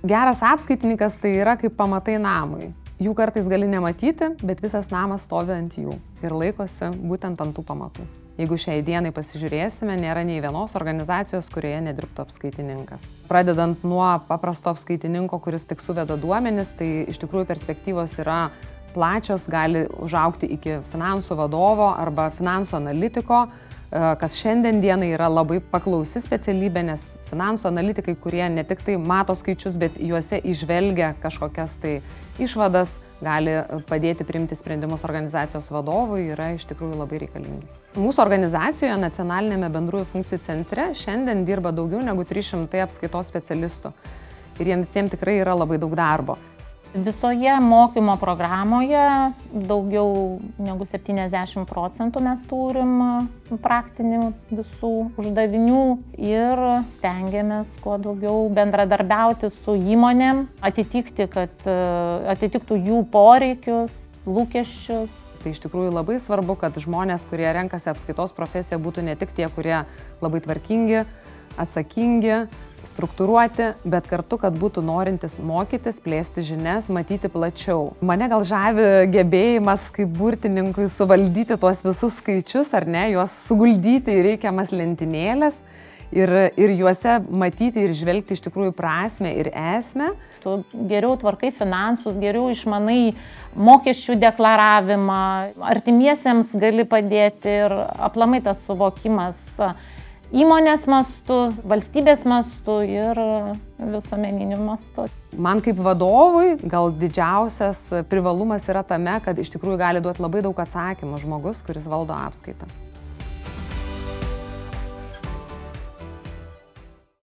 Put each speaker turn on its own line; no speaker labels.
Geras apskaitininkas tai yra kaip pamatai namui. Jų kartais gali nematyti, bet visas namas stovi ant jų ir laikosi būtent ant tų pamatų. Jeigu šiai dienai pasižiūrėsime, nėra nei vienos organizacijos, kurioje nedirbtų apskaitininkas. Pradedant nuo paprasto apskaitininko, kuris tik suveda duomenis, tai iš tikrųjų perspektyvos yra plačios, gali užaugti iki finansų vadovo arba finansų analitiko, kas šiandien dienai yra labai paklausi specialybė, nes finansų analitikai, kurie ne tik tai mato skaičius, bet juose įžvelgia kažkokias tai išvadas, gali padėti priimti sprendimus organizacijos vadovui, yra iš tikrųjų labai reikalingi. Mūsų organizacijoje, Nacionalinėme bendrųjų funkcijų centre, šiandien dirba daugiau negu 300 apskaitos specialistų ir jiems visiems tikrai yra labai daug darbo.
Visoje mokymo programoje daugiau negu 70% mes turim praktinių visų uždavinių ir stengiamės kuo daugiau bendradarbiauti su įmonėm, kad atitiktų jų poreikius, lūkesčius.
Tai iš tikrųjų labai svarbu, kad žmonės, kurie renkasi apskaitos profesiją, būtų ne tik tie, kurie labai tvarkingi, atsakingi, struktūruoti, bet kartu, kad būtų norintis mokytis, plėsti žinias, matyti plačiau. Mane gal žavi gebėjimas kaip burtininkui suvaldyti tuos visus skaičius, ar ne, juos suguldyti į reikiamas lentynėles ir juose matyti ir žvelgti iš tikrųjų prasmę ir esmę.
Tu geriau tvarkai finansus, geriau išmanai mokesčių deklaravimą, artimiesiems gali padėti ir aplamai tas suvokimas įmonės mastu, valstybės mastu ir visuomeniniu mastu.
Man kaip vadovui gal didžiausias privalumas yra tame, kad iš tikrųjų gali duoti labai daug atsakymų žmogus, kuris valdo apskaitą.